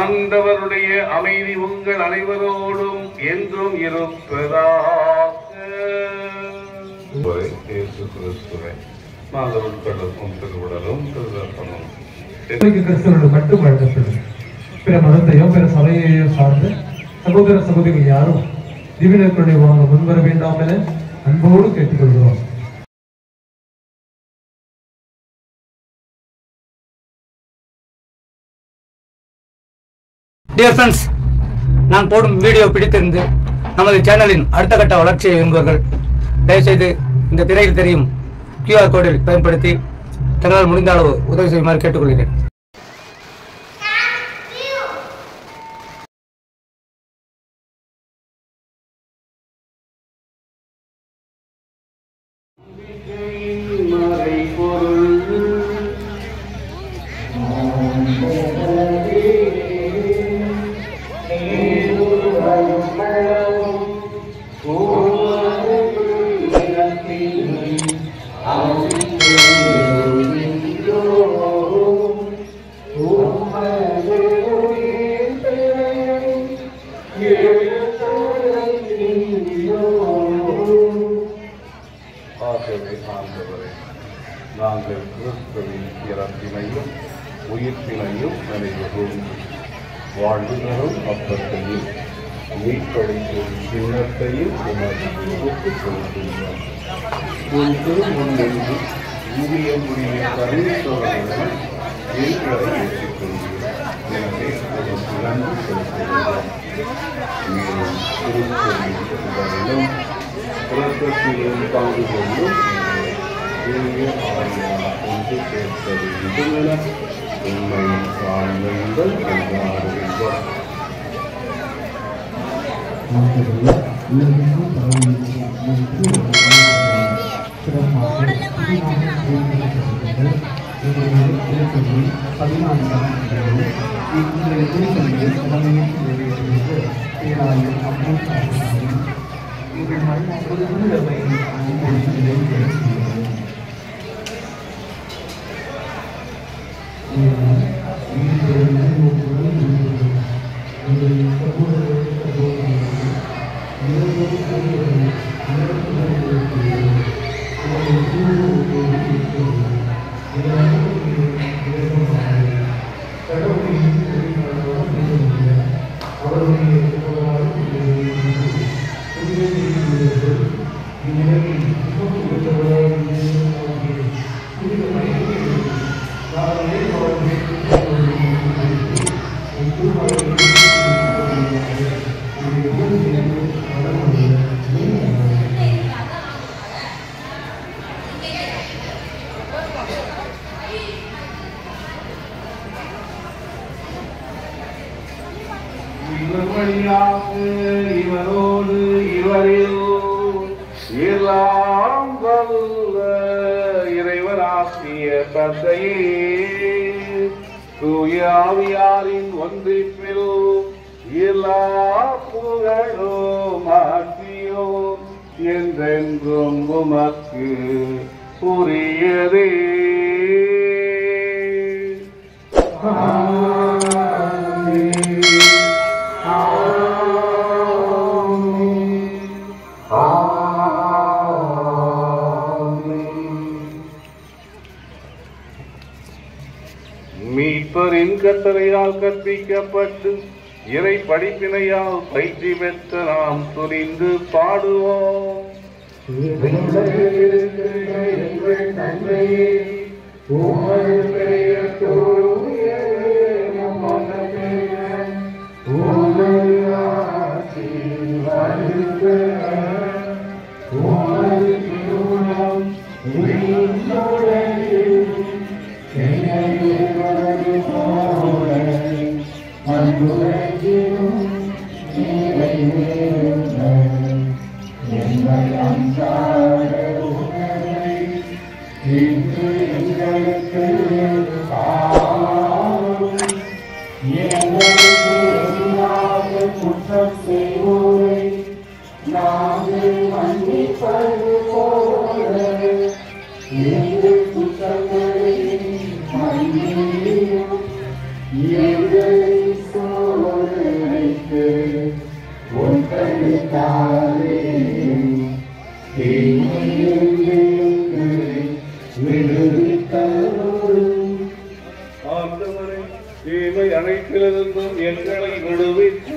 ஆண்டவருடைய அமைதி உங்கள் அனைவரோடும் என்றும் இருப்பதாக. இயேசு கிறிஸ்துவை நாங்கள் உட்கொள்ளவும் திருவுடலும் திருதர்ப்பணம் கிறிஸ்தவர்கள் மட்டும் வழங்கப்படும். பிற மதத்தையோ பிற சபையையோ சார்ந்த சகோதர சகோதரிகள் யாரும் திவ்யநற்கருணை வாங்க முன்வர வேண்டாம் என அன்போடு கேட்டுக்கொள்கிறோம். டியர் ஃப்ரெண்ட்ஸ், நான் போடும் வீடியோ பிடித்திருந்து நமது சேனலின் அடுத்த கட்ட வளர்ச்சியை விரும்புவர்கள் தயவுசெய்து இந்த திரையில் தெரியும் QR கோடில் பயன்படுத்தி தங்களால் முடிந்த அளவு உதவி செய்யுமாறு கேட்டுக்கொள்கிறேன். நாங்கள் கிறிஸ்துவின் இறப்பினையும் உயிர்ப்பினையும் நினைவுகூர்ந்து வாழ்வினரும் அப்பத்தையும் மீட்பளிக்கும் சின்னத்தையும் ஒப்புக் கொடுக்கின்றோம். உன் திருமுன்னின்று இந்திய முடிவின் பரிசோதனையுடன் எங்களை ஏற்றுக்கொள்கிறோம். எனவே அதற்கு நன்றி செலுத்துகிறோம். மேலும் கிறிஸ்துவின் உடலிலும் புறக்கத்திலும் பங்கு கொள்ளும் ஒன்று சேர்த்தது இதுவென உண்மையின் சார்ந்தங்கள் கொண்டாடுகின்றோம். இவரோடு இவரில் எல்லாம் வல்ல இறைவனாகிய தந்தையே தூய ஆவியாரின் ஒன்றிப்பில் எல்லா புகழும் ஆட்சியும் என்றென்றும் உமக்கு உரியதே. மீட்பரின் கட்டளையால் கற்பிக்கப்பட்டு இறை படிப்பினையால் பயிற்சி பெற்ற நாம் துணிந்து பாடுவோம். You படைப்பிலிருந்தும் எங்களை விடுவித்து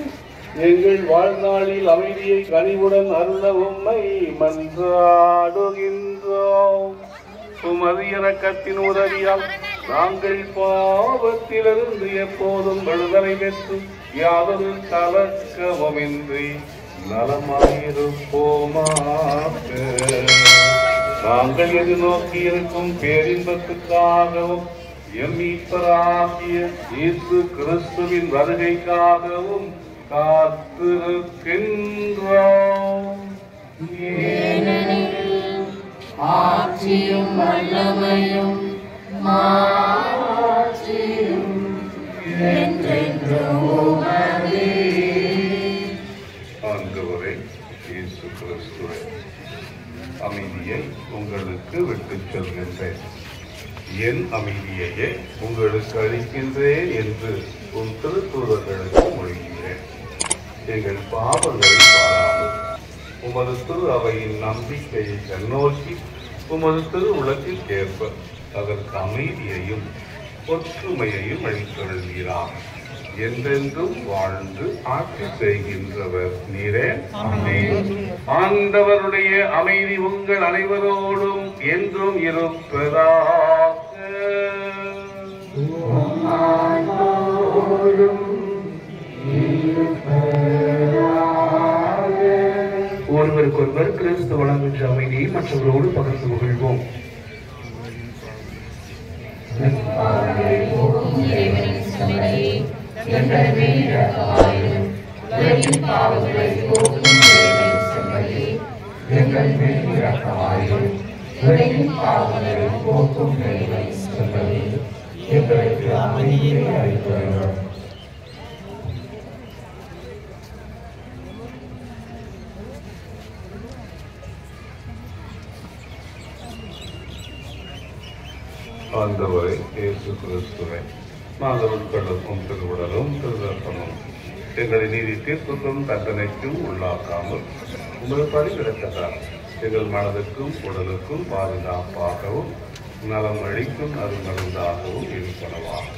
எங்கள் வாழ்நாளில் அமைதியை கனிவுடன் அருள உம்மை மன்றாடுகின்றோம். உமது இரக்கத்தின் உதவியால் நாங்கள் பாவத்திலிருந்து எப்போதும் விடுதலை பெற்று யாதொரு கலக்கமுமின்றி நலமாயிருப்போமாக. நாங்கள் எதிர்நோக்கி இருக்கும் பேரின்பத்துக்காகவும் எம் மீட்பராகிய இயேசு கிறிஸ்துவின் வருகைக்காகவும் காத்திருக்கின்றோம். ஆட்சியும் வல்லமையும் மாட்சியும் என்றென்றும் உமதே. ஆண்டவரே இயேசு கிறிஸ்துவே, அமைதியை உங்களுக்கு விட்டுச் செல்கின்றேன், என் அமைதியையே உங்களுக்கு அளிக்கின்றேன் என்று உன் திருத்தூதர்களுக்கு மொழிகிறேன். எங்கள் பாவங்களை பாராமல் உமது திரு அவையின் நம்பிக்கையை கண்ணோக்கி உமது திரு உலகில் ஏற்ப அதற்கு அமைதியையும் ஒற்றுமையையும் அளித்தருள்வீராக. என்றென்றும் வாழ்ந்து ஆட்சி செய்கின்றவர் நீரே. ஆண்டவருடைய அமைதி உங்கள் அனைவரோடும் என்றும் இருப்பதாக. ஒருவருக்கொருவர் கிறிஸ்து வழங்குகின்ற அமைதியை மற்றவர்களோடு பகிர்ந்து கொள்வோம். ஆண்டவரே இயேசு கிறிஸ்துவே, நாங்கள் உட்கொள்ளும் திருவுடலும் திருரத்தமும் எங்களை நீதி தீர்ப்புக்கும் தண்டனைக்கும் உள்ளாக்காமல் உமது பரிவிடத்ததால் எங்கள் மனதுக்கும் உடலுக்கும் பாதுகாப்பாகவும் நலம் அளிக்கும் அருமருந்தாகவும் இருப்பனவாக.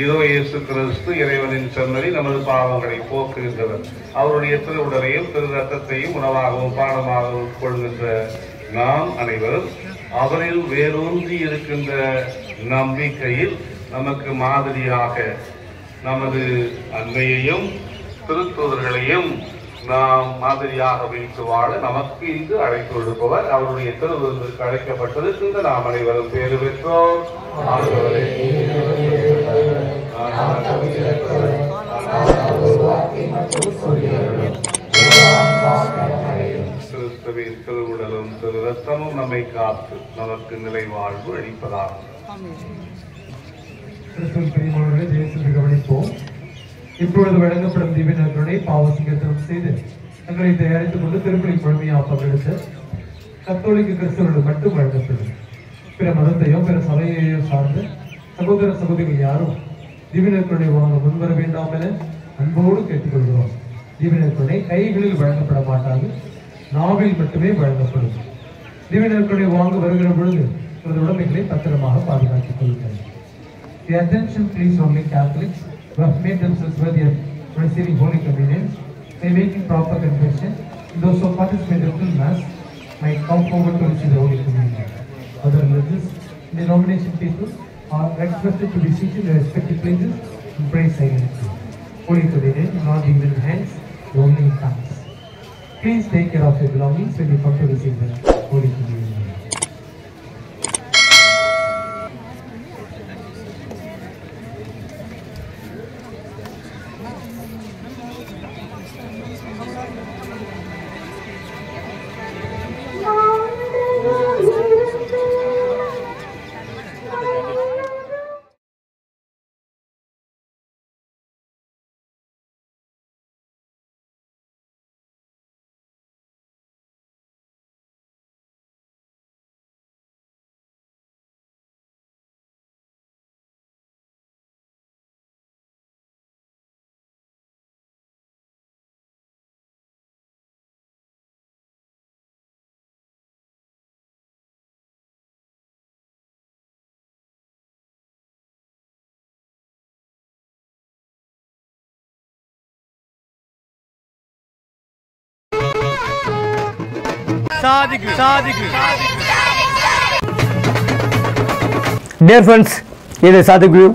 இதோ இயேசு கிறிஸ்து இறைவனின் சொன்னதை நமது பாவங்களை போக்குகின்றவர். அவருடைய திரு உடலையும் திரு ரத்தத்தையும் உணவாகவும் பானமாகவும் உட்கொள்கின்ற நாம் அனைவரும் அவரில் வேரூன்றி இருக்கின்ற நம்பிக்கையில் நமக்கு மாதிரியாக நமது அன்னையையும் திருத்தூதர்களையும் நாம் மாதிரியாக வைத்து வாழ நமக்கு இங்கு அழைத்து கொடுப்பவர். அவருடைய திருவிருந்துக்கு அழைக்கப்பட்டிருக்கின்ற நாம் அனைவரும் பேறு பெற்றோர். கிறிஸ்துவின் திருவுடலும் திரு ரத்தமும் நம்மை காத்து நமக்கு நிலை வாழ்வு அளிப்பதாகும். கவனிப்போம். இப்பொழுது வழங்கப்படும் தீவினர்களுடைய பாவசிங்கத்திலும் செய்து தங்களை தயாரித்துக் கொண்டு திருப்பலி முழுமையாப்பங்களுக்கு கத்தோலிக்க கிறிஸ்தவர்கள் மட்டும் வழங்கப்படும். பிற மதத்தையோ பிற சபையையோ சார்ந்து சகோதர சகோதரிகள் யாரும் தீவினர்களுடைய வாங்க முன்வர வேண்டாம் என அன்போடு கேட்டுக்கொள்கிறோம். தீவினர்களுடைய கைகளில் வழங்கப்பட மாட்டாது, நாவில் மட்டுமே வழங்கப்படும். தீவினர்களுடைய வாங்க வருகிற பொழுது உங்களது உடைமைகளை பத்திரமாக பாதுகாத்துக் கொள்ளுங்கள். The attention please only Catholics who have made themselves worthy of receiving Holy Communion by making proper confession. Those who participate in full Mass might come forward to receive the Holy Communion. Other religious denomination people are requested to be seated in their respective places and pray silently. Holy Communion is not given in hands, only in tongues. Please take care of your belongings when you come to receive the Holy Communion. Dear friends, இது Sadiq view.